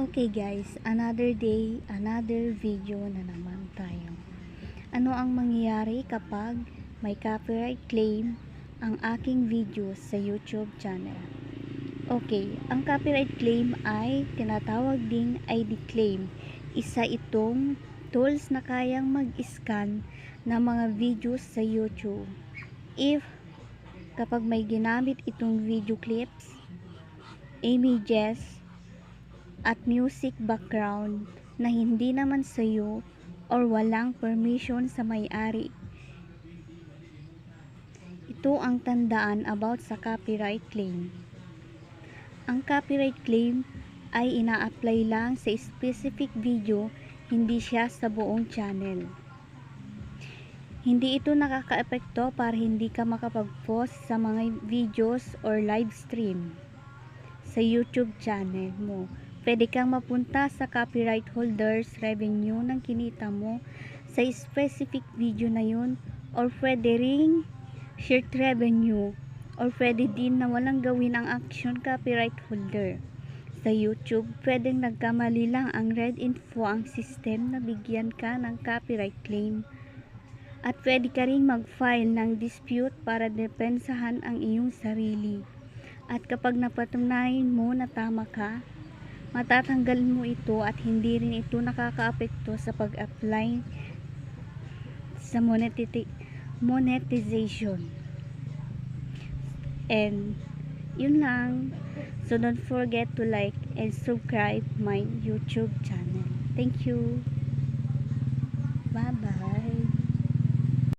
Okay guys, another day, another video na naman tayo. Ano ang mangyayari kapag may copyright claim ang aking video sa YouTube channel? Okay, ang copyright claim ay tinatawag ding ID claim. Isa itong tools na kayang mag-scan ng mga videos sa YouTube. Kapag may ginamit itong video clips, images, at music background na hindi naman sa'yo or walang permission sa may-ari. Ito ang tandaan about sa copyright claim. Ang copyright claim ay ina-apply lang sa specific video, hindi siya sa buong channel. Hindi ito nakakaapekto para hindi ka makapag-post sa mga videos or live stream sa YouTube channel mo. Pwede kang mapunta sa copyright holders revenue ng kinita mo sa specific video na yun, or pwede ring shared revenue, or pwede din na walang gawin ang action copyright holder. Sa YouTube, pwedeng nagkamali lang ang red info ang system na bigyan ka ng copyright claim. At pwede ka ring mag-file ng dispute para depensahan ang iyong sarili. At kapag napatunayan mo na tama ka, matatanggal mo ito at hindi rin ito nakakaapekto sa pag-apply sa monetization. And yun lang. So don't forget to like and subscribe my YouTube channel. Thank you. Bye bye.